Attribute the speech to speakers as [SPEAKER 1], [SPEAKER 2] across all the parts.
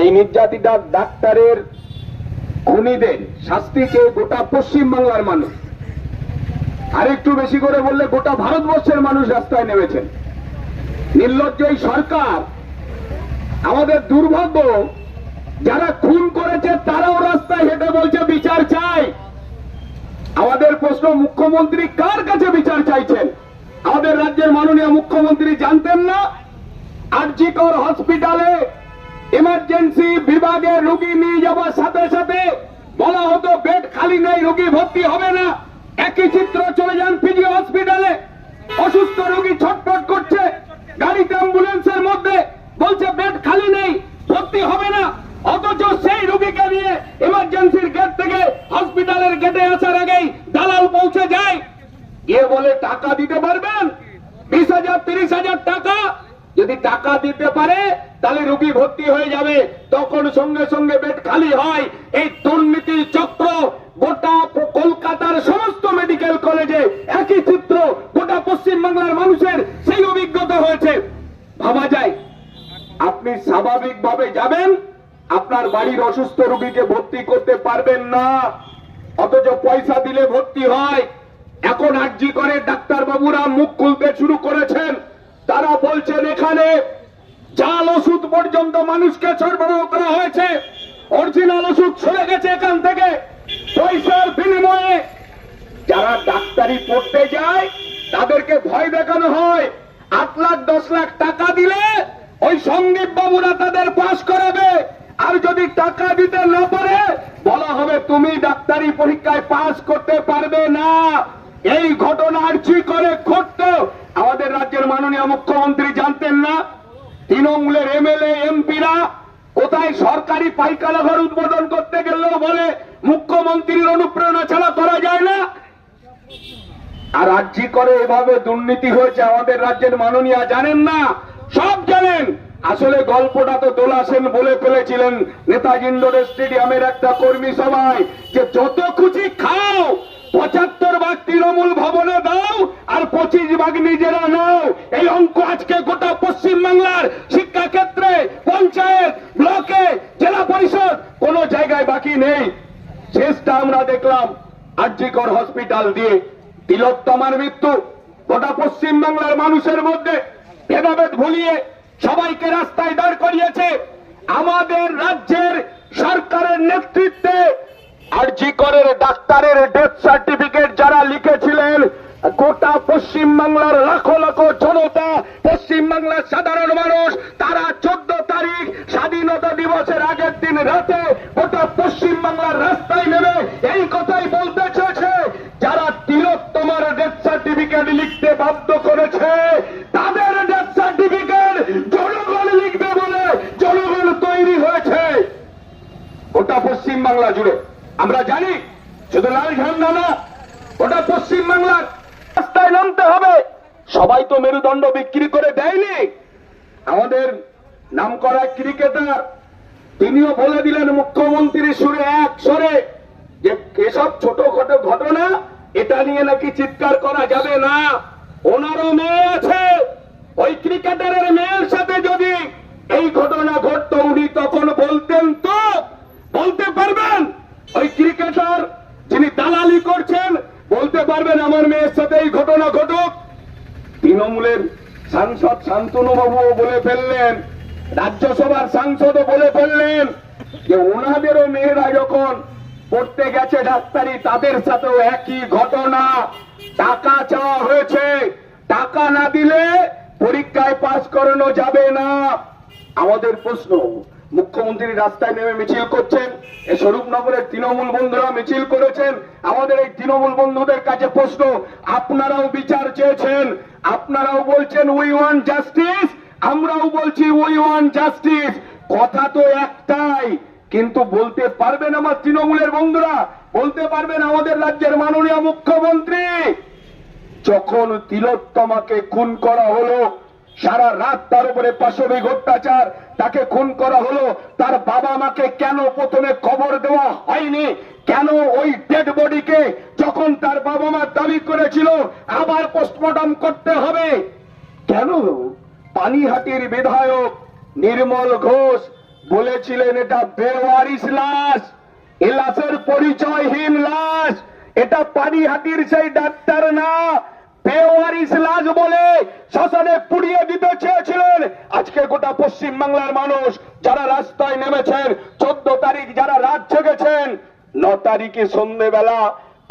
[SPEAKER 1] এই নির্যাতিতা ডাক্তারের খুনিদের শাস্তি চেয়ে গোটা পশ্চিম বাংলার মানুষ, আরেকটু বেশি করে বললে গোটা ভারতবর্ষের মানুষ রাস্তায় নেমেছেন। নির্লজ্জ এই সরকার, আমাদের দুর্ভাগ্য, যারা খুন করেছে তারাও রাস্তায় হেঁটে বলছে বিচার চাই। আমাদের প্রশ্ন, মুখ্যমন্ত্রী কার কাছে বিচার চাইছেন? আমাদের রাজ্যের মাননীয় মুখ্যমন্ত্রী জানতেন না আরজি কর হসপিটালে ইমার্জেন্সি বিভাগে রোগী নিয়ে যাওয়ার সাথে সাথে বলা হতো বেড খালি নেই, রোগী ভর্তি হবে না। একই চিত্র চলে যান পিজি হসপিটালে, অসুস্থ রোগী ছটফট করছে, গাড়িতে অ্যাম্বুলেন্সের মধ্যে বলছে বেড খালি নেই, ভর্তি হবে না। অথচ সেই রোগীকে নিয়ে ইমার্জেন্সির গেট থেকে হসপিটালের গেটে আসার আগেই দালাল পৌঁছে যায়, গিয়ে বলে টাকা দিতে পারবেন 20,000 30,000 টাকা, যদি টাকা দিতে পারে তাহলে রোগী ভর্তি হয়ে যাবে, তখন সঙ্গে সঙ্গে বেড খালি হয়। এই দুর্নীতি চক্র গোটা কলকাতার সমস্ত মেডিকেল কলেজে একই চিত্র, গোটা পশ্চিম বাংলার মানুষের সেই অভিজ্ঞতা হয়েছে। ভাবা যায় আপনি স্বাভাবিকভাবে যাবেন, আপনার বাড়ির অসুস্থ রোগীকে ভর্তি করতে পারবেন না, অথচ পয়সা দিলে ভর্তি হয়। এখন আরজি করে ডাক্তার বাবুরা মুখ খুলতে শুরু করেছেন, তারা বলছেন এখানে জাল ওষুধ পর্যন্ত মানুষকে সরবরাহ করা হয়েছে, অরিজিনাল ওষুধ চলে গেছে এখান থেকে পয়সার বিনিময়ে। যারা ডাক্তারি পড়তে যায় তাদেরকে ভয় দেখানো হয়, 8 লাখ 10 লাখ টাকা দিলে ওই সন্দীপ বাবুরা তাদের পাস করাবে, আর যদি টাকা দিতে না পারে বলা হবে তুমি ডাক্তারি পরীক্ষায় পাস করতে পারবে না। এই ঘটনা আরজি করে ঘটতো, আমাদের রাজ্যের মাননীয় মুখ্যমন্ত্রী জানতেন না? তৃণমূলের এমএলএ এমপিরা কোথায় সরকারি পাইখানা ঘর উদ্বোধন করতে গেলেও বলে মুখ্যমন্ত্রীর অনুপ্রেরণা ছাড়া করা যায় না। আর আরজি করে এভাবে দুর্নীতি হয়েছে আমাদের রাজ্যের মাননীয় জানেন না? সব জানেন। আসলে গল্পটা তো দোলা সেন বলে ফেলেছিলেন নেতাজি ইন্ডোর স্টেডিয়ামের একটা কর্মী সভায়, যে যত খুশি খাও, 75 ভাগ তৃণমূল ভবনে দাও আর 25 ভাগ নিজেরা নাও। এই অঙ্ক আজকে গোটা পশ্চিম বাংলার শিক্ষা ক্ষেত্রে, পঞ্চায়েত, ব্লকে, জেলা পরিষদ কোন জায়গায় বাকি নেই। শেষটা আমরা দেখলাম আরজি কর হসপিটাল দিয়ে। তিলোত্তমার মৃত্যু গোটা পশ্চিম বাংলার মানুষের মধ্যে ভেদাভেদ ভুলিয়ে সবাইকে রাস্তায় দাঁড় করিয়েছে। আমাদের রাজ্যের সরকারের নেতৃত্বে আরজি করের ডাক্তারের ডেথ সার্টিফিকেট যারা লিখেছিলেন, গোটা পশ্চিম বাংলার লাখো লাখো জনতা, পশ্চিম বাংলার সাধারণ মানুষ, তারা 14 তারিখ স্বাধীনতা দিবসের আগের দিন রাতে গোটা পশ্চিম বাংলার রাস্তায় নেমে এই কথাই বলতে চেয়েছে, যারা তিলোত্তমার ডেথ সার্টিফিকেট লিখতে বাধ্য করেছে তাদের ডেথ সার্টিফিকেট জনগণ লিখবে বলে জনগণ তৈরি হয়েছে গোটা পশ্চিম বাংলা জুড়ে। আমরা জানি শুধু লাল ঝান্ডা না, গোটা পশ্চিম বাংলার রাস্তায় নামতে হবে। সবাই তো মেরুদণ্ড বিক্রি করে দেয়নি। আমাদের নামকরা ক্রিকেটার তিনিও বলে দিলেন মুখ্যমন্ত্রীর সুরে এক স্বরে যে এসব ছোটখাটো ঘটনা, এটা নিয়ে নাকি চিৎকার করা যাবে না। ওনারও মেয়ে আছে, ওই ক্রিকেটারের মেয়ের সাথে যদি এই ঘটনা ঘটত উনি তখন বলতেন তো? বলতে পারবেন? ওই ক্রিকেটার যিনি দালালি করছেন বলতে পারবেন আমার মেয়ের সাথে এই ঘটনা ঘটুক? তৃণমূলের সাংসদ শান্তনু বাবুও বলে ফেললেন, রাজ্যসভার সাংসদও বলে ফেললেন যে ওনাদেরও মেয়েরা যখন পড়তে গেছে ডাক্তারি, তাদের সাথেও একই ঘটনা। টাকা চাওয়া হয়েছে, টাকা না দিলে পরীক্ষায় পাস করানো যাবে না। আমাদের প্রশ্ন, মুখ্যমন্ত্রী রাস্তায় নেমে মিছিল করছেন, এই স্বরূপনগরের তৃণমূল বন্ধুরা মিছিল করেছেন। আমাদের এই তৃণমূল বন্ধুদের কাছে প্রশ্ন, আপনারাও বিচার চেয়েছেন, আপনারাও বলছেন উই ওয়ান্ট জাস্টিস, আমরাও বলছি উই ওয়ান্ট জাস্টিস। কথা তো একটাই, কিন্তু বলতে পারবেন আমার তৃণমূলের বন্ধুরা, বলতে পারবেন আমাদের রাজ্যের মাননীয় মুখ্যমন্ত্রী, যখন তিলোত্তমাকে খুন করা হলো, সারা রাত তার উপরে পাশবিক অত্যাচার, তাকে খুন করা হলো, তার বাবা মাকে কেন প্রথমে খবর দেওয়া হয়নি? কেন ওই ডেড বডিকে যখন তার বাবা মা দাবি করেছিল আবার পোস্টমর্টম করতে হবে, কেন পানিহাটির বিধায়ক নির্মল ঘোষ বলেছিলেন এটা বেওয়ারিশ লাশ, এই লাশের পরিচয়হীন লাশ, এটা পানিহাটির সেই ডাক্তার না, বেওয়ারিশ লাশ বলে শ্মশানে পুড়িয়ে দিতে চেয়েছিলেন। আজকে গোটা পশ্চিম বাংলার মানুষ যারা রাস্তায় নেমেছেন, 14 তারিখ যারা রাত জেগেছেন, 9 তারিখে সন্ধ্যেবেলা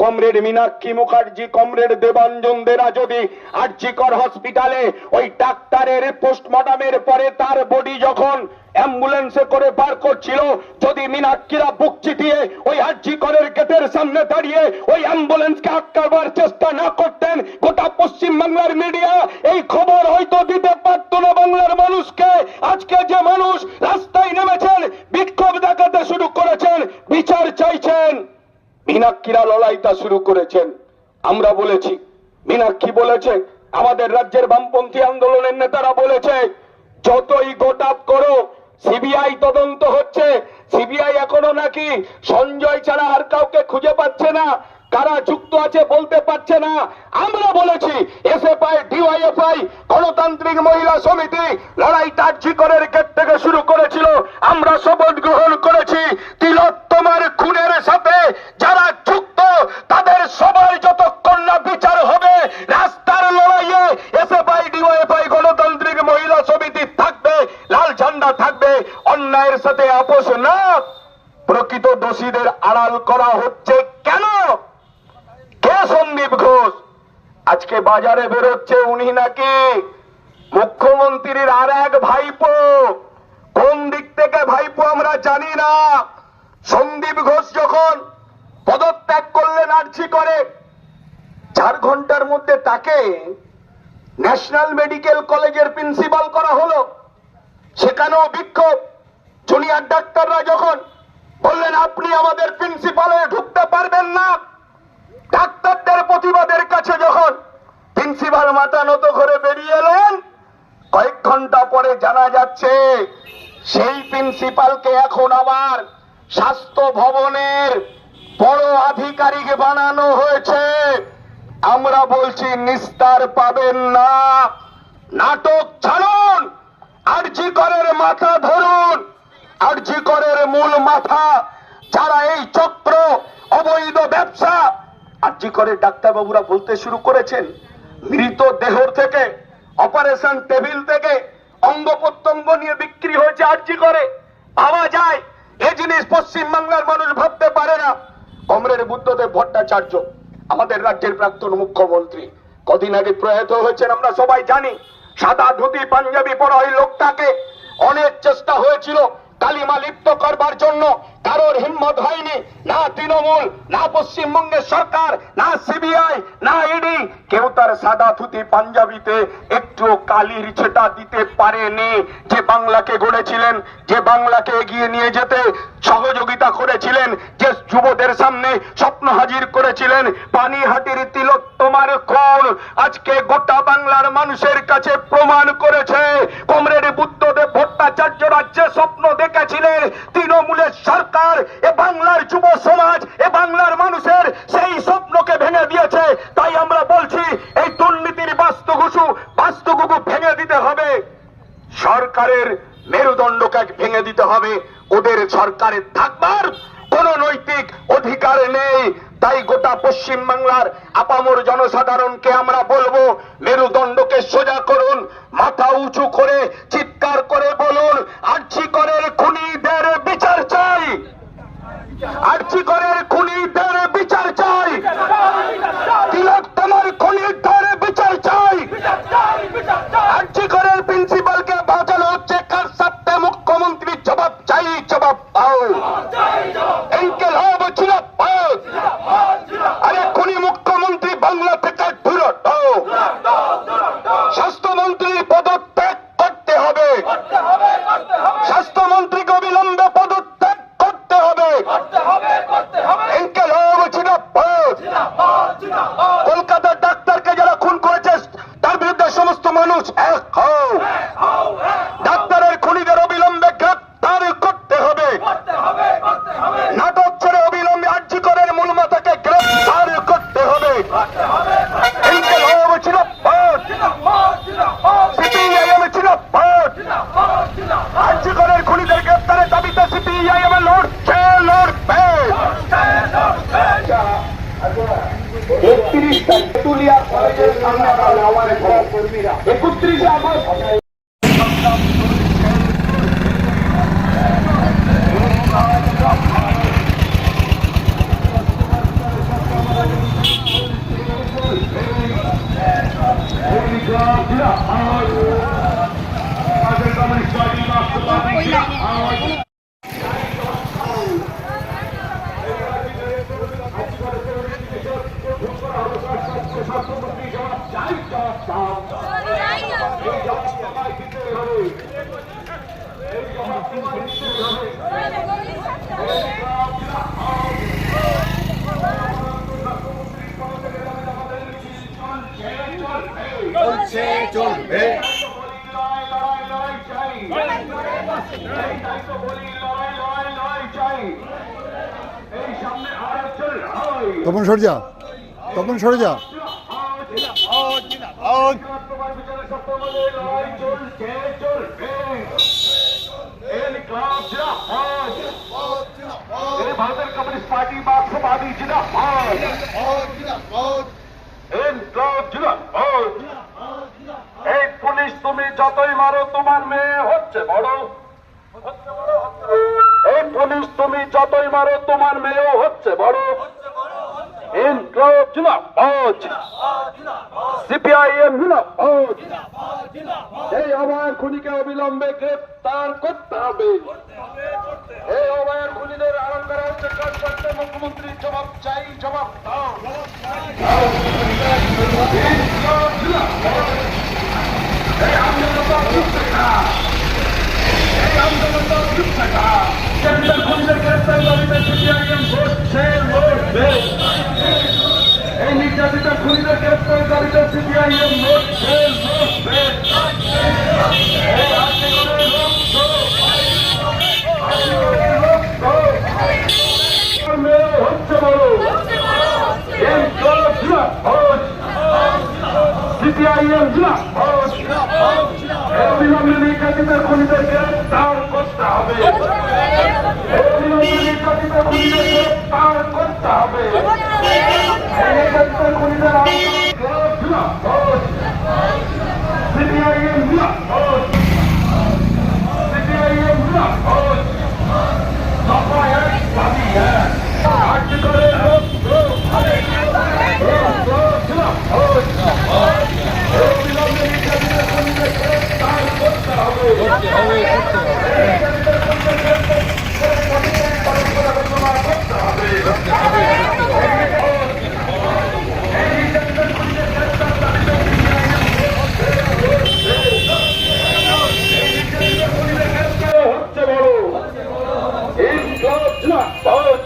[SPEAKER 1] কমরেড মীনাক্ষী মুখার্জি, কমরেড দেবাঞ্জন দেরা যদি আরজিকর হসপিটালে ওই ডাক্তারের পোস্টমর্টমের পরে তার বডি যখন অ্যাম্বুলেন্সে করে বার করছিল, যদি মীনাক্ষীরা বুক চিতিয়ে ওই আরজিকরের গেটের সামনে দাঁড়িয়ে ওই অ্যাম্বুলেন্সকে আটকাবার চেষ্টা না করতেন, গোটা পশ্চিম বাংলার মিডিয়া এই খবর হয়তো দিতে পারত না বাংলার মানুষকে। আজকে যে মানুষ রাস্তায় নেমেছেন, বিক্ষোভ দেখাতে শুরু করেছেন, বিচার চাইছেন, মীনাক্ষীরা লড়াইটা শুরু করেছেন। আমরা বলেছি, মীনাক্ষী বলেছে, আমাদের রাজ্যের বামপন্থী আন্দোলনের নেতারা বলেছে, যতই গোটাপ করো সিবিআই তদন্ত হচ্ছে। সিবিআই এখনো নাকি সঞ্জয় ছাড়া আর কাউকে খুঁজে পাচ্ছে না, কারা যুক্ত আছে বলতে পারছে না। আমরা বলেছি এসএফআই, ডিওয়াইএফআই, গণতান্ত্রিক মহিলা সমিতি লড়াইটা আরজিকরের গেট থেকে শুরু করেছিল। আমরা শপথ গ্রহণ করেছি, তিলোত্তমার খুনের সাথে যারা যুক্ত তাদের সবার যতক্ষণ না বিচার হবে, রাস্তার লড়াইয়ে এসএফআই, ডিওয়াইএফআই, গণতান্ত্রিক মহিলা সমিতি থাকবে, লাল ঝান্ডা থাকবে। অন্যায়ের সাথে আপোষ না, প্রকৃত দোষীদের আড়াল করা হচ্ছে কেন? কে সন্দীপ ঘোষ? আজকে বাজারে বেরোচ্ছে উনি নাকি মুখ্যমন্ত্রীর আর এক ভাইপো। কোন দিক থেকে ভাইপো আমরা জানি না। সন্দীপ ঘোষ যখন পদত্যাগ করলেন আরজিকরে, 4 ঘন্টার মধ্যে তাকে ন্যাশনাল মেডিকেল কলেজের প্রিন্সিপাল করা হলো। সেখানেও বিক্ষোভ। জুনিয়র ডাক্তাররা যখন বললেন আপনি আমাদের প্রিন্সিপালে ঢুকতে পারবেন না, ডাক্তারদের প্রতিবাদের কাছে যখন প্রিন্সিপাল মাথা নত করে বেরিয়ে এলেন, কয়েক ঘন্টা পরে জানা যাচ্ছে সেই প্রিন্সিপালকে এখন আবার স্বাস্থ্য ভবনের বড় আধিকারিক বানানো হয়েছে। আমরা বলছি নিস্তার পাবেন না, নাটক ছাড়ুন, আরজিকরের মাথা ধরুন। আরজিকরের মূল মাথা যারা এই চক্র, অবৈধ ব্যবসা, আরজিকরের ডাক্তারবাবুরা বলতে শুরু করেছেন, মৃত দেহ থেকে, অপারেশন টেবিল থেকে অঙ্গ প্রত্যঙ্গ নিয়ে বিক্রি হয়েছে আরজিকরে। ভাবা যায়? এই জিনিস পশ্চিম বাংলার মানুষ ভাবতে পারে না। কমরেড বুদ্ধদেব ভট্টাচার্য, আমাদের রাজ্যের প্রাক্তন মুখ্যমন্ত্রী, কদিন আগে প্রয়াত হয়েছেন, আমরা সবাই জানি। সাদা ধুতি পাঞ্জাবি পরা ওই লোকটাকে অনেক চেষ্টা হয়েছিল কালিমা লিপ্ত করবার জন্য, কারোর হিম্মত হয়নি। না তৃণমূল, না পশ্চিমবঙ্গের সরকার, না সিবিআই, না ইডি, কেউ তার সাদা ধুতি পাঞ্জাবিতে একটু কালির ছেটা দিতে পারেনি। যে বাংলাকে গড়েছিলেন, যে বাংলাকে এগিয়ে নিয়ে যেতে সহযোগিতা করেছিলেন, যে যুবদের সামনে স্বপ্ন হাজির করেছিলেন, পানিহাটির তিলোত্তমার খুন আজকে গোটা বাংলার মানুষের কাছে প্রমাণ করেছে কমরেড বুদ্ধদেব ভট্টাচার্য রাজ্যে স্বপ্ন দেখেছিলেন। তৃণমূলের সরকার এ বাংলার যুব সমাজ, এ বাংলার মানুষের সেই স্বপ্নকে ভেঙে দিয়েছে। তাই আমরা বলছি এই দুর্নীতির বাস্তুগুকু ভেঙে দিতে হবে, সরকারের মেরুদণ্ডকে ভেঙে দিতে হবে। ওদের সরকারে থাকবার কোন নৈতিক অধিকার নেই। তাই গোটা পশ্চিম বাংলার আপামর জনসাধারণকে আমরা বলবো, মেরুদণ্ডকে সোজা করুন, মাথা উঁচু করে চিৎকার করে বলুন, আরজিকরের খুনিদের বিচার চাই, আরজিকরের খুনিদের বিচার চাই, তিলোত্তমার খুনিদের বিচার চাই। আরজিকরের প্রিন্সিপালকে বাঁচানো হচ্ছে কার সাথে? মুখ্যমন্ত্রী জবাব চাই, জবাব পাও। ইনকিলাব জিন্দাবাদ। আরে খুনি মুখ্যমন্ত্রী বাংলা থেকে দূরে হও। স্বাস্থ্যমন্ত্রীর পদত্যাগ করতে হবে, স্বাস্থ্যমন্ত্রীকে অবিলম্বে পদত্যাগ করতে হবে। ইনকিলাব জিন্দাবাদ। কলকাতার ডাক্তারকে যারা খুন করেছে তার বিরুদ্ধে সমস্ত মানুষ এক হও। ডাক্তারের খুনিদের অবিলম্বে গ্রেপ্তার করতে হবে। নাটক ছেড়ে অবিলম্বে আরজিকরের মূল মাথাকে গ্রেপ্তার করতে হবে। 31 তারিখ তেঁতুলিয়া কলেজের সামনে আমরা আমার কর্মীরা 31 আগস্ট
[SPEAKER 2] চলবে
[SPEAKER 3] তপন সরে যা, তপন সরে যা।
[SPEAKER 1] ভারতের কমিউনিস্ট পার্টি মার্ক্সবাদী জিন্দাবাদ। এই পুলিশ তুমি যতই মারো তোমার মেয়ে হচ্ছে বড়। এই পুলিশ তুমি যতই মারো তোমার মেয়েও হচ্ছে বড়। ইনকলাব জিন্দাবাদ, সিপিআইএম জিন্দাবাদ। এই অভয়ের খুনিকে অবিলম্বে গ্রেপ্তার করতে হবে। এই অভয়ের খুনিদের আড়াল করা হচ্ছে কাজ করতে মুখ্যমন্ত্রী জবাব চাই, জবাব দাও। এই আন্দোলনটা চুপছে না, এই আন্দোলনটা চুপছে না। কেন্দ্রের খুনিদের গ্রেপ্তার দাবিতে সিপিআইএম করছে লড়বে। এই নির্যাতিত খুনিদের গ্রেপ্তার দাবিতে সিপিআইএম করছে লড়বে। এই আন্দোলনের লক্ষ্য মেয়ে হচ্ছে বড়। ইনকলাব জিন্দাবাদ, সিপিআইএম জিন্দাবাদ। অবিলম্বে নির্যাতিত খুনিদের গ্রেপ্তার করতে হবে। অবিলম্বে নির্যাতিত খুনিদের গ্রেপ্তার করতে হবে। নির্যাতিত খুনিদের ইনকলাব জিন্দাবাদ, সিপিআইএম জিন্দাবাদ, সিপিআইএম জিন্দাবাদ। দফা এক, দাবি এক। কার্যকরের লক্ষ্য অবিলম্বে নির্যাতিত খুনিদের গ্রেপ্তার করতে হবে। হচ্ছে বড়। ইনকলাব জিন্দাবাদ,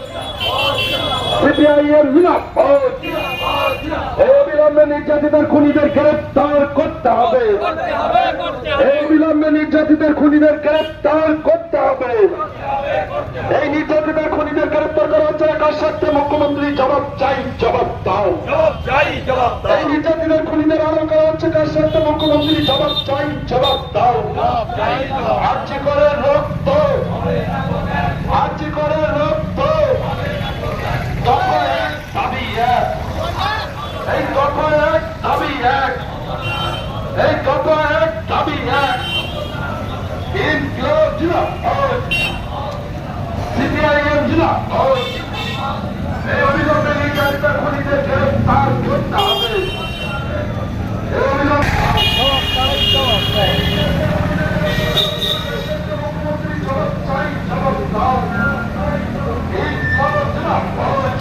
[SPEAKER 1] সিপিআইএম জিন্দাবাদ। অবিলম্বে নির্যাতিতের খুনিদের গ্রেপ্তার করতে হবে। অবিলম্বে নির্যাতিতের খুনিদের গ্রেপ্তার করতে হবে। এই নির্যাতিতের খুনিদের গ্রেপ্তার করা হচ্ছে একার সাথে মুখ্যমন্ত্রী জবাব চাই, জবাব দাও। এই নির্যাতিতের খুনিদের আড়াল করা হচ্ছে কার সাথে মুখ্যমন্ত্রী জবাব চাই, জবাব দাও। আর্জি করে রক্ত, আর্জি করে রক্ত। দফা এক, দাবি এক। এই দফা এক, দাবি এক। এই দফা এক, দাবি এক। ইনকলাব জিন্দাবাদ, সিপিআইএম জিন্দাবাদ। এই অবিলম্বে নির্যাতিত খুনিদের গ্রেপ্তার করতে হবে। এই অবিলম্বে মুখ্যমন্ত্রী জবাব চাই, জবাব দাও। ইনকলাব জিন্দাবাদ,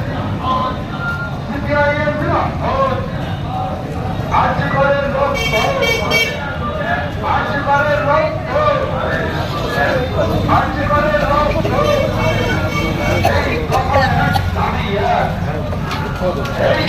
[SPEAKER 1] সিপিআইএম জিন্দাবাদ। আর্জি করে রক্ত, আর্জি করে রক্ত, আর্জি করে রক্ত। এই দফা এক, দাবি এক। এই